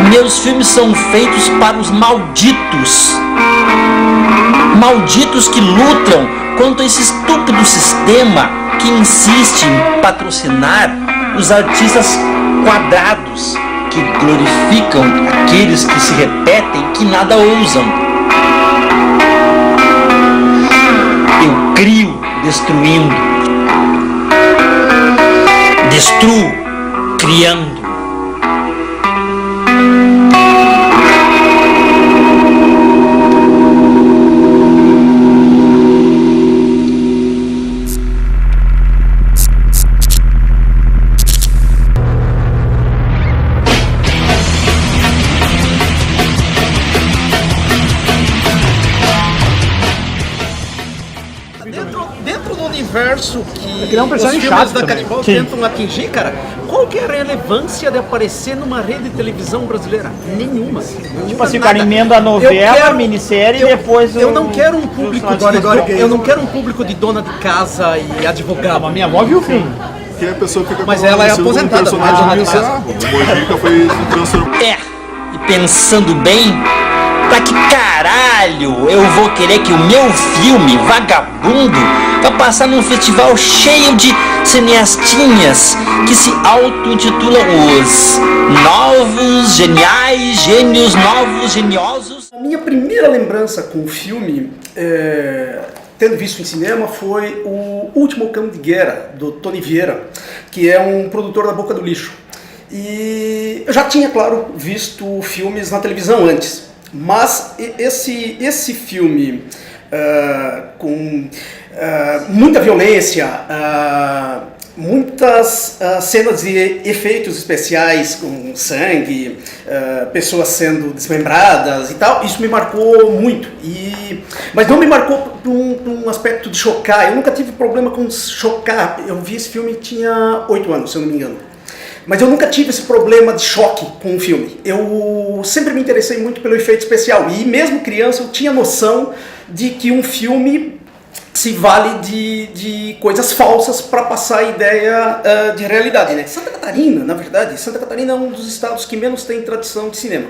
meus filmes são feitos para os malditos. Malditos que lutam contra esse estúpido sistema que insiste em patrocinar os artistas quadrados, que glorificam aqueles que se repetem, que nada ousam. Eu crio destruindo, destruo criando. Dentro do universo que um os personagem filmes chato da também. Canibal tentam atingir, cara, qual que é a relevância de aparecer numa rede de televisão brasileira? Nenhuma. Tipo assim, o cara emenda a novela, a minissérie e depois eu não quero um público eu não quero um público de dona de casa e advogado. A minha avó viu o filme. Que a pessoa fica Mas ela é aposentada, um não é dona de personagem casa. bizarro. O Mojica foi se transformando. E pensando bem, pra que caralho eu vou querer que o meu filme, Vagabundo, vai passar num festival cheio de cineastinhas que se auto-intitulam os novos, geniais, gênios, novos, geniosos? A minha primeira lembrança com o filme, tendo visto em cinema, foi o Último Cão de Guerra, do Tony Vieira, que é um produtor da Boca do Lixo. E eu já tinha, claro, visto filmes na televisão antes, mas esse filme com muita violência, muitas cenas de efeitos especiais com sangue, pessoas sendo desmembradas e tal, isso me marcou muito. Mas não me marcou por um aspecto de chocar. Eu nunca tive problema com chocar. Eu vi esse filme, tinha 8 anos, se eu não me engano. Mas eu nunca tive esse problema de choque com o filme. Eu sempre me interessei muito pelo efeito especial. E mesmo criança eu tinha noção de que um filme se vale de coisas falsas para passar a ideia de realidade, né? Santa Catarina, na verdade, Santa Catarina é um dos estados que menos tem tradição de cinema.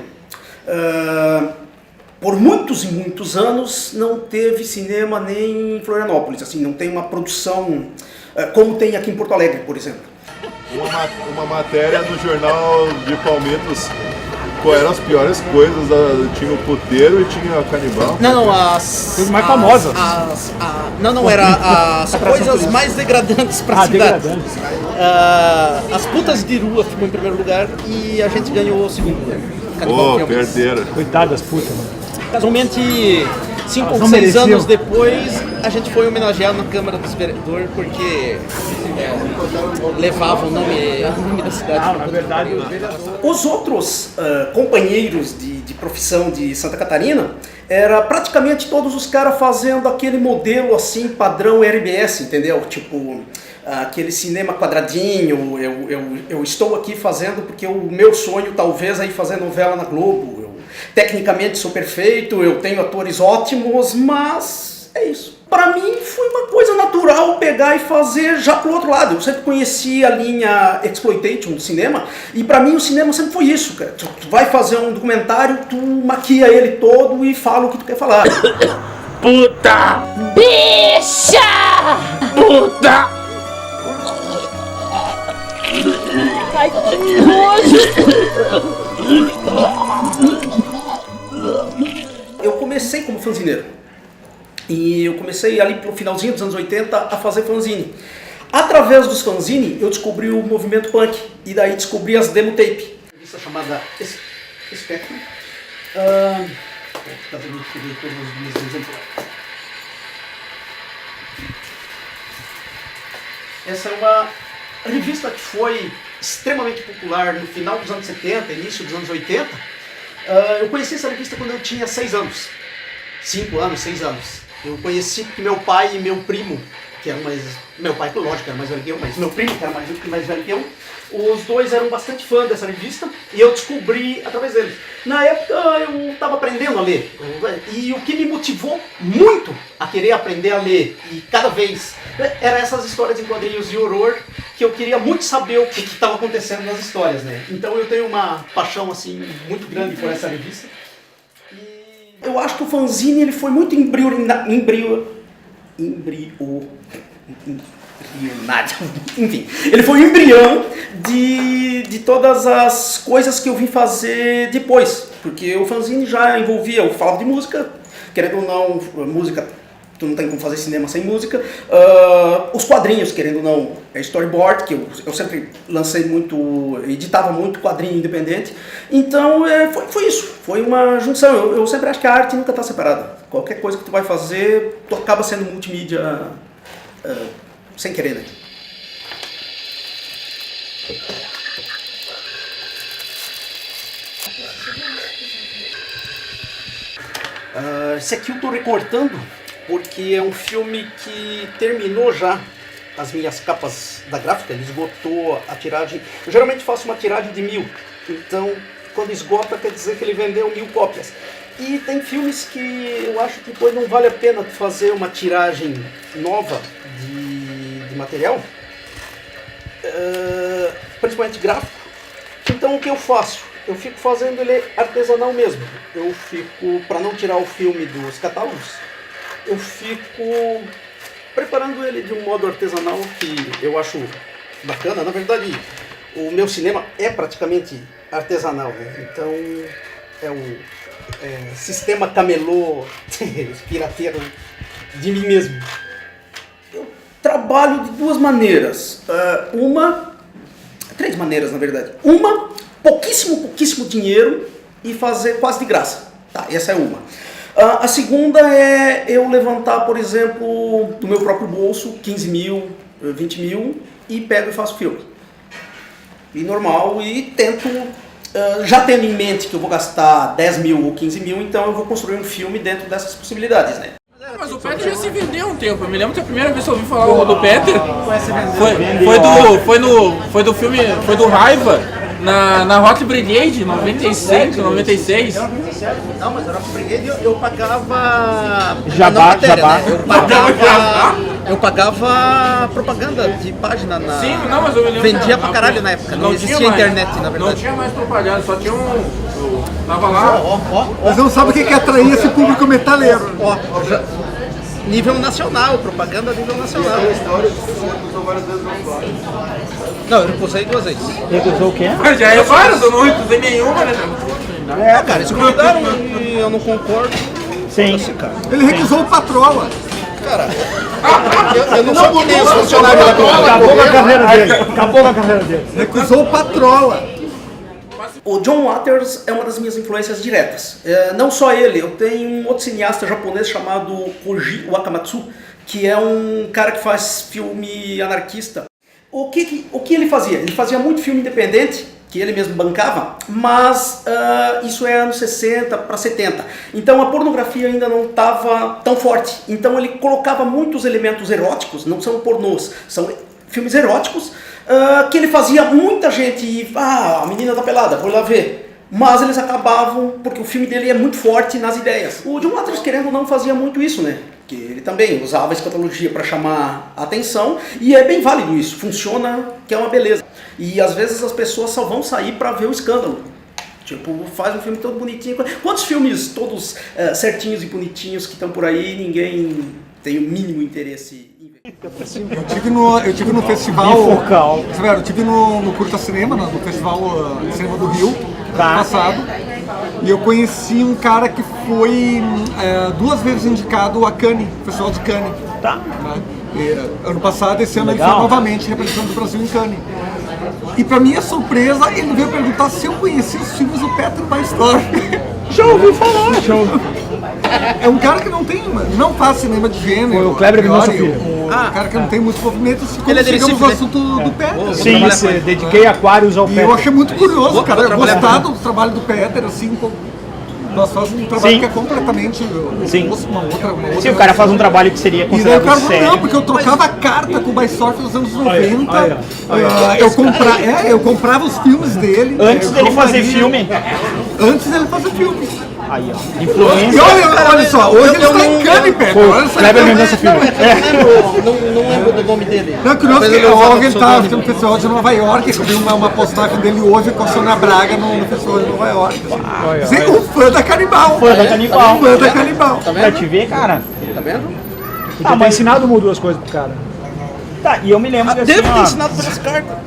Por muitos e muitos anos não teve cinema nem em Florianópolis, assim, não tem uma produção como tem aqui em Porto Alegre, por exemplo. Uma matéria do jornal de Palmitos. Qual eram as piores coisas? Tinha o puteiro e tinha a canibal. Não, as coisas mais famosas. Era as coisas mais degradantes pra cidade. Degradantes. As putas de rua ficou em primeiro lugar e a gente ganhou o segundo. Canibal Filmes. Perderam. Coitado das putas, mano. Casualmente, 5 ou não 6 mereciam. anos depois, a gente foi homenageado na Câmara dos Vereadores porque levava o nome da cidade. Na verdade, Os outros companheiros de profissão de Santa Catarina, era praticamente todos os caras fazendo aquele modelo assim, padrão RBS, entendeu? Tipo, aquele cinema quadradinho, eu estou aqui fazendo porque o meu sonho talvez é ir fazer novela na Globo. Tecnicamente sou perfeito, eu tenho atores ótimos, mas é isso. Para mim foi uma coisa natural pegar e fazer já pro outro lado. Eu sempre conheci a linha exploitation do cinema e para mim o cinema sempre foi isso, cara. Tu vai fazer um documentário, tu maquia ele todo e fala o que tu quer falar. Puta! Bicha! Puta! Ai, que nojo! Eu comecei como fanzineiro. E eu comecei ali pro finalzinho dos anos 80 a fazer fanzine. Através dos fanzine, eu descobri o movimento punk. E daí descobri as demo tape. Revista chamada Spectrum. Essa é uma revista que foi extremamente popular no final dos anos 70, início dos anos 80. Eu conheci essa revista quando eu tinha 6 anos. 5 anos, 6 anos. Eu conheci porque meu pai e meu primo, que era mais... Meu pai, lógico, era mais velho que eu, mas meu primo, que era mais velho que eu, os dois eram bastante fãs dessa revista e eu descobri através deles. Na época eu estava aprendendo a ler e o que me motivou muito a querer aprender a ler e cada vez era essas histórias em quadrinhos de horror que eu queria muito saber o que estava acontecendo nas histórias, né? Então eu tenho uma paixão assim muito grande por essa revista. E eu acho que o fanzine ele foi muito enfim, ele foi o embrião de todas as coisas que eu vim fazer depois, porque o fanzine já envolvia, eu falava de música, querendo ou não, música, tu não tem como fazer cinema sem música, os quadrinhos, querendo ou não, storyboard, que eu sempre lancei muito, editava muito quadrinho independente, então foi isso, foi uma junção, eu sempre acho que a arte nunca está separada, qualquer coisa que tu vai fazer, tu acaba sendo multimídia sem querer, né? Esse aqui eu tô recortando porque é um filme que terminou já as minhas capas da gráfica, ele esgotou a tiragem. Eu geralmente faço uma tiragem de 1000, então quando esgota quer dizer que ele vendeu 1000 cópias. E tem filmes que eu acho que depois não vale a pena fazer uma tiragem nova de material, principalmente gráfico. Então o que eu faço? Eu fico fazendo ele artesanal mesmo. Eu fico, para não tirar o filme dos catálogos, eu fico preparando ele de um modo artesanal que eu acho bacana. Na verdade, o meu cinema é praticamente artesanal, né? Então é um sistema camelô pirateiro de mim mesmo. Eu trabalho de duas maneiras. Três maneiras, na verdade. Uma, pouquíssimo dinheiro e fazer quase de graça. Tá, essa é uma. A segunda é eu levantar, por exemplo, do meu próprio bolso 15 mil, 20 mil e pego e faço filme. E normal, e tento, já tendo em mente que eu vou gastar 10 mil ou 15 mil, então eu vou construir um filme dentro dessas possibilidades, né? Mas o Peter já se vendeu um tempo. Eu me lembro que a primeira vez que eu ouvi falar do Peter foi do filme, foi do Raiva na Rock Brigade, 95, 96. Não, mas na Rock Brigade eu pagava... Jabá. Eu pagava propaganda de página na... Sim, não, mas eu me lembro. Vendia pra caralho na época, não existia internet, na verdade. Não tinha mais propaganda, só tinha tava lá. Mas não sabe o que é atrair esse público metaleiro. Nível nacional, propaganda a nível nacional. Não, eu recusei 2 vezes. Recusou o quê? Mas já é várias, eu não recusei nenhuma, né? Cara, eles convidaram e eu não concordo. Sim. Ele recusou o Patrola. Cara, eu não sou que nem os funcionários da Patrola. Acabou com a carreira dele. Recusou o Patrola. O John Waters é uma das minhas influências diretas. Não só ele, eu tenho um outro cineasta japonês chamado Koji Wakamatsu, que é um cara que faz filme anarquista. O que ele fazia? Ele fazia muito filme independente, que ele mesmo bancava, mas isso é anos 60 para 70. Então a pornografia ainda não estava tão forte. Então ele colocava muitos elementos eróticos, não são pornôs, são filmes eróticos, que ele fazia muita gente ir, a menina tá pelada, vou lá ver. Mas eles acabavam, porque o filme dele é muito forte nas ideias. O John Waters, querendo ou não, fazia muito isso, né? Que ele também usava a escatologia para chamar a atenção, e é bem válido isso, funciona, que é uma beleza. E às vezes as pessoas só vão sair para ver o escândalo. Tipo, faz um filme todo bonitinho. Quantos filmes todos certinhos e bonitinhos que estão por aí, ninguém tem o mínimo interesse em ver? Eu tive no festival. Eu tive no Curta Cinema, no Festival Cinema do Rio, ano passado. E eu conheci um cara que foi 2 vezes indicado a Cannes, Festival de Cannes. Tá. Né? Ano passado, esse ano ele foi novamente representando o Brasil em Cannes. E pra minha surpresa, ele veio perguntar se eu conhecia os filmes do Peter by Story. Já ouvi falar. É um cara que não faz cinema de gênero. Foi o Kleber Mendonça Filho. Um cara que não tem muito movimento, se Ele é chegamos no assunto do Peter. Sim, dediquei aquários ao E Peter. eu achei muito curioso, cara, eu gostar do trabalho do Peter, assim, nós fazemos um trabalho que é completamente uma outra. Sim, o cara faz um trabalho que seria E daí o considerado cara falou, sério. não, porque eu trocava carta com o Bysurf nos anos 90, eu comprava os filmes dele. Antes dele fazer filme. Antes dele fazer filme. Aí, ó. E Influência. olha só, hoje ele está em Canipé. Olha só. Kleber Mendonça Filho. Não lembro do nome dele. Não, curioso Mas que ele usava ele está pseudônimo. no Festival de Nova York. Eu vi uma postagem dele hoje com a Sônia Braga no Festival de Nova York. Sim, um fã da Canibal. Fã da Canibal. Fã da Canibal. Pra te ver, cara. Tá vendo? Podia ter ensinado uma ou duas coisas pro cara. Tá, e eu me lembro que assim, Deve ter ó, ensinado pelas cartas.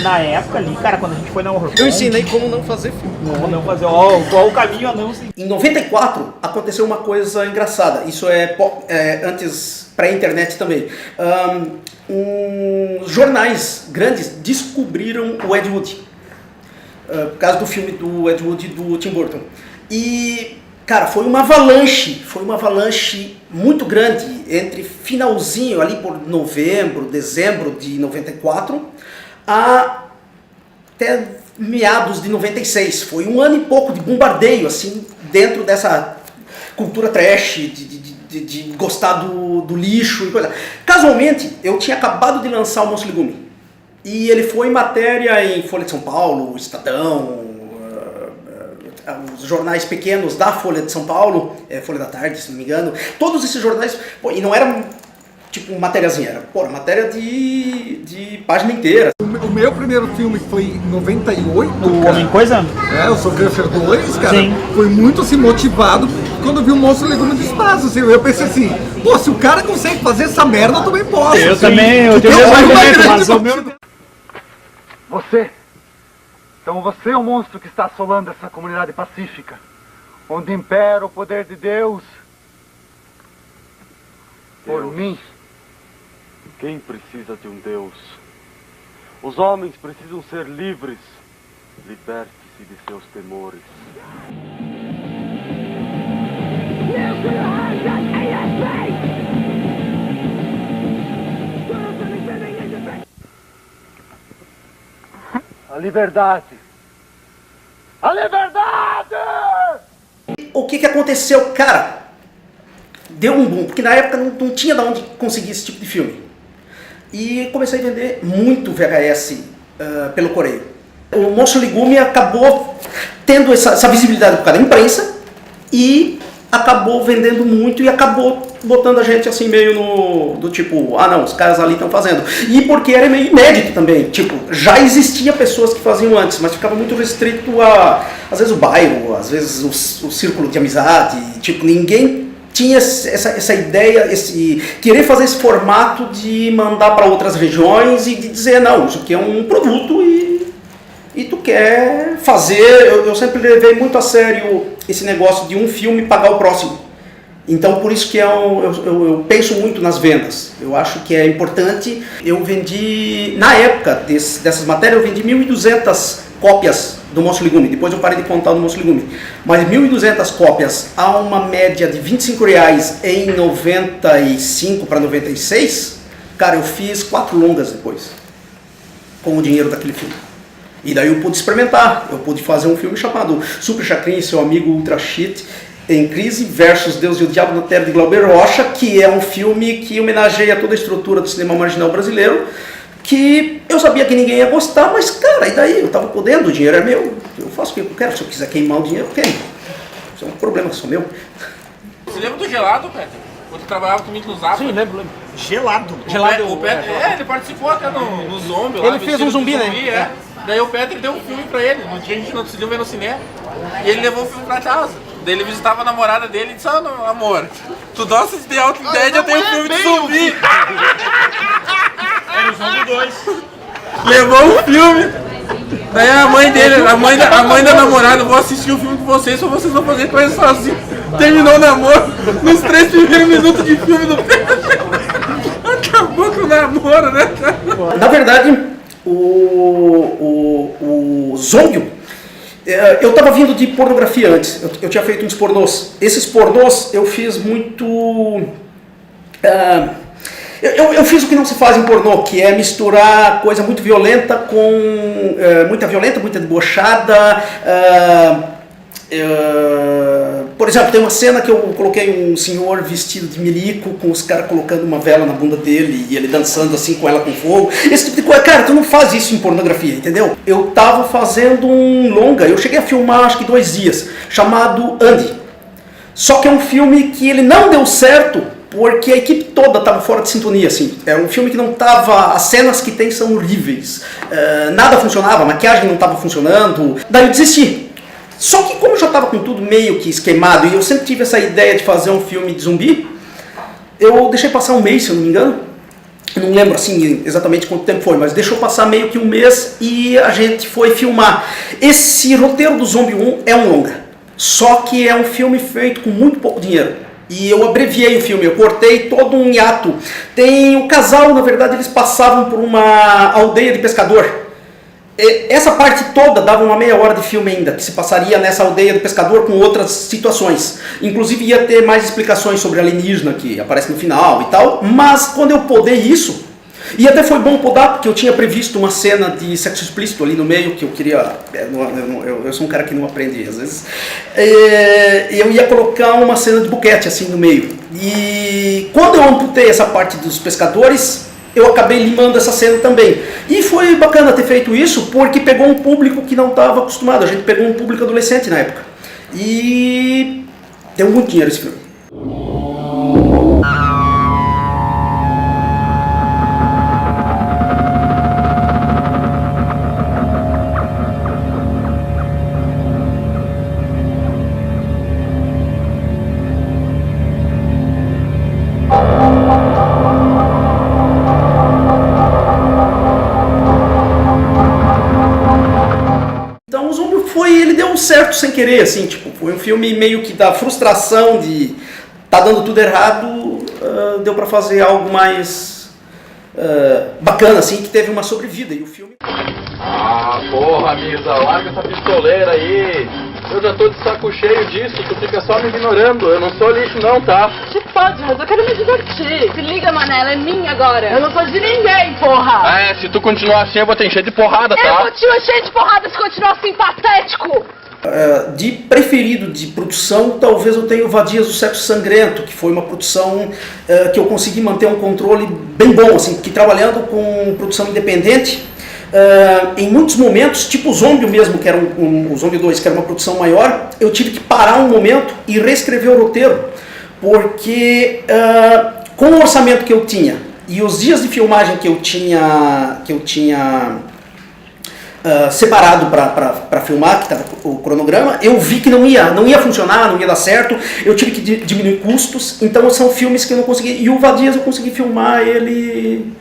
na época ali, cara, quando a gente foi na Horror Eu ensinei como não fazer filme. não fazer, ó, qual o caminho a não seguir. Em 94 aconteceu uma coisa engraçada. Isso é antes pré-internet também. Jornais grandes descobriram o Ed Wood, por causa do filme do Ed Wood do Tim Burton. E cara, foi uma avalanche muito grande entre finalzinho ali por novembro, dezembro de 94 até meados de 96. Foi um ano e pouco de bombardeio assim dentro dessa cultura trash de gostar do lixo e coisa. Casualmente, eu tinha acabado de lançar o Monstro Legume e ele foi matéria em Folha de São Paulo, Estadão, os jornais pequenos da Folha de São Paulo, Folha da Tarde, se não me engano, todos esses jornais, pô, e não era tipo matériazinha, era matéria de página inteira. O meu primeiro filme foi em 98. O Homem Coisa? Eu sou Crusher 2, cara. Sim. Foi muito assim, motivado quando eu vi o Monstro Legume do Espaço. Assim, eu pensei assim, pô, se o cara consegue fazer essa merda, eu também posso. Eu assim. também, eu tenho o mesmo argumento, mas o meu... Você! Então você é o monstro que está assolando essa comunidade pacífica, onde impera o poder de Deus. Por mim. Quem precisa de um Deus? Os homens precisam ser livres. Liberte-se de seus temores. A liberdade! A liberdade! O que aconteceu? Cara, deu um boom, porque na época não tinha de onde conseguir esse tipo de filme. E comecei a vender muito VHS pelo correio. O Monstro Legume acabou tendo essa visibilidade por causa da imprensa e acabou vendendo muito e acabou botando a gente assim meio do tipo, não, os caras ali estão fazendo. E porque era meio inédito também, tipo, já existia pessoas que faziam antes, mas ficava muito restrito às vezes o bairro, às vezes o círculo de amizade, tipo, ninguém tinha essa ideia, querer fazer esse formato de mandar para outras regiões e de dizer, não, isso aqui é um produto e tu quer fazer. Eu sempre levei muito a sério esse negócio de um filme pagar o próximo. Então por isso que eu penso muito nas vendas. Eu acho que é importante. Eu vendi, na época dessas matérias, eu vendi 1.200 cópias do Monstro Legume. Depois eu parei de contar do Monstro Legume. Mas 1.200 cópias a uma média de R$25 em 95 para 96, cara, eu fiz 4 longas depois, com o dinheiro daquele filme. E daí eu pude experimentar. Eu pude fazer um filme chamado Super Chacrin e seu amigo Ultra Shit em Crise versus Deus e o Diabo na Terra de Glauber Rocha, que é um filme que homenageia toda a estrutura do cinema marginal brasileiro, que eu sabia que ninguém ia gostar, mas cara, e daí? Eu tava podendo, o dinheiro é meu, eu faço o que eu quero, se eu quiser queimar o dinheiro, eu queimo. Isso é um problema, só meu. Você lembra do Gelado, Peter? Quando tu trabalhava comigo no Zap? Sim, lembro. Gelado. O Peter, ele participou até no Zombie lá. Ele fez um zumbi, né? Daí o Peter deu um filme pra ele, no dia que a gente não decidiu ver no cinema. E ele levou o filme pra casa. Daí ele visitava a namorada dele e disse, amor, tu gosta de The Walking Dead, eu tenho um filme de zumbi. Era o Zombie 2. Levou o filme. Daí a mãe dele, a mãe da namorada, vou assistir o filme com vocês, só vocês vão fazer coisa sozinhos. Terminou o namoro nos 3 primeiros minutos de filme do Peter. Acabou com o namoro, né? Na verdade, o Zombie, eu estava vindo de pornografia antes, eu tinha feito uns pornôs. Esses pornôs eu fiz muito... Eu fiz o que não se faz em pornô, que é misturar coisa muito violenta com... muita debochada, Por exemplo, tem uma cena que eu coloquei um senhor vestido de milico, com os caras colocando uma vela na bunda dele e ele dançando assim com ela com fogo. Esse tipo de coisa. Cara, tu não faz isso em pornografia, entendeu? Eu tava fazendo um longa, eu cheguei a filmar acho que 2 dias, chamado Andy. Só que é um filme que ele não deu certo porque a equipe toda estava fora de sintonia, assim. É um filme que não tava... As cenas que tem são horríveis. Nada funcionava, a maquiagem não estava funcionando. Daí eu desisti. Só que como eu já estava com tudo meio que esquemado e eu sempre tive essa ideia de fazer um filme de zumbi, eu deixei passar um mês, se eu não me engano. Eu não lembro assim exatamente quanto tempo foi, mas deixou passar meio que um mês e a gente foi filmar. Esse roteiro do Zombie 1 é um longa, só que é um filme feito com muito pouco dinheiro. E eu abreviei o filme, eu cortei todo um hiato. Tem o casal, na verdade, eles passavam por uma aldeia de pescador. Essa parte toda dava uma meia hora de filme ainda, que se passaria nessa aldeia do pescador com outras situações. Inclusive ia ter mais explicações sobre alienígena que aparece no final e tal. Mas quando eu podei isso, e até foi bom podar porque eu tinha previsto uma cena de sexo explícito ali no meio, que eu queria... Eu sou um cara que não aprende às vezes. Eu ia colocar uma cena de boquete assim no meio. E quando eu amputei essa parte dos pescadores, eu acabei limando essa cena também. E foi bacana ter feito isso, porque pegou um público que não estava acostumado. A gente pegou um público adolescente na época. E deu muito dinheiro esse filme. Ele deu certo sem querer, assim, tipo, foi um filme meio que da frustração de tá dando tudo errado, deu pra fazer algo mais bacana, assim, que teve uma sobrevida, e o filme... Ah, porra, Misa, larga essa pistoleira aí, eu já tô de saco cheio disso, tu fica só me ignorando, eu não sou lixo não, tá? Te pode, mas eu quero me divertir. Se liga, mané, ela é minha agora. Eu não sou de ninguém, porra. Se tu continuar assim eu vou te encher de porrada, tá? Eu vou te encher de porrada se continuar assim, patético. De preferido de produção, talvez eu tenha o Vadias do Sexo Sangrento, que foi uma produção que eu consegui manter um controle bem bom, assim, que trabalhando com produção independente, em muitos momentos, tipo o Zombie mesmo, que era o Zombie 2, que era uma produção maior, eu tive que parar um momento e reescrever o roteiro, porque com o orçamento que eu tinha e os dias de filmagem que eu tinha separado para filmar, que estava o cronograma, eu vi que não ia funcionar, não ia dar certo, eu tive que diminuir custos, então são filmes que eu não consegui, e o Vadias eu consegui filmar ele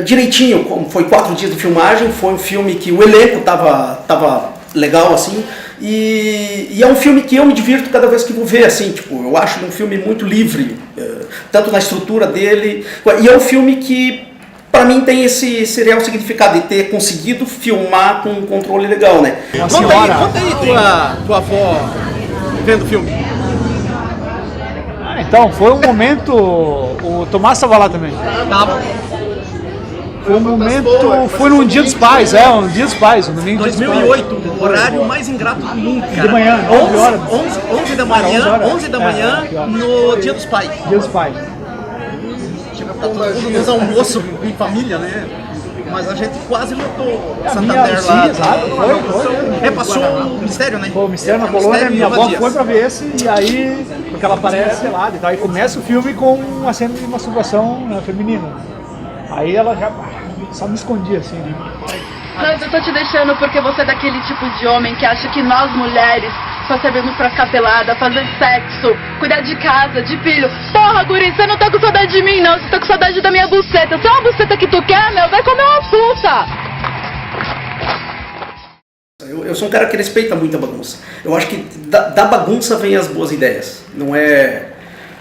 direitinho, como foi 4 dias de filmagem, foi um filme que o elenco tava legal, assim, e é um filme que eu me divirto cada vez que vou ver, assim, tipo, eu acho um filme muito livre, tanto na estrutura dele, e é um filme que pra mim tem esse real significado de ter conseguido filmar com um controle legal, né? Conta aí tua avó vendo o filme. Então, foi um momento... O Tomás estava lá também. Tava. Foi um momento... Foi num Dia dos Pais, um Dia dos Pais, um domingo. 2008, o horário mais ingrato do mundo, cara. De manhã, 11 horas. 11 da manhã, 11 da manhã no Dia dos Pais. Dia dos Pais. Tá todo mundo nos almoços em família, né? Mas a gente quase lotou Santander lá. Foi. Repassou o mistério, né? Foi o mistério na Polônia, minha avó foi pra ver esse, e aí, porque ela aparece lá e tal, e começa o filme com uma cena de masturbação feminina. Aí ela já só me escondia assim, né? Hans, eu tô te deixando porque você é daquele tipo de homem que acha que nós mulheres só servimos pra ficar pelada, fazer sexo, cuidar de casa, de filho. Porra, guri, você não tá com saudade de mim, não. Você tá com saudade da minha buceta. Se é uma buceta que tu quer, meu, vai comer uma puta. Eu sou um cara que respeita muito a bagunça. Eu acho que da bagunça vem as boas ideias. Não é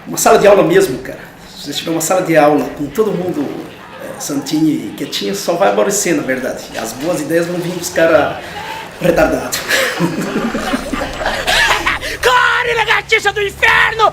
uma sala de aula mesmo, cara. Se você tiver uma sala de aula com todo mundo santinho e quietinho, só vai aborrecer, na verdade. As boas ideias vão vir dos caras retardados. Corre, lagartixa do inferno!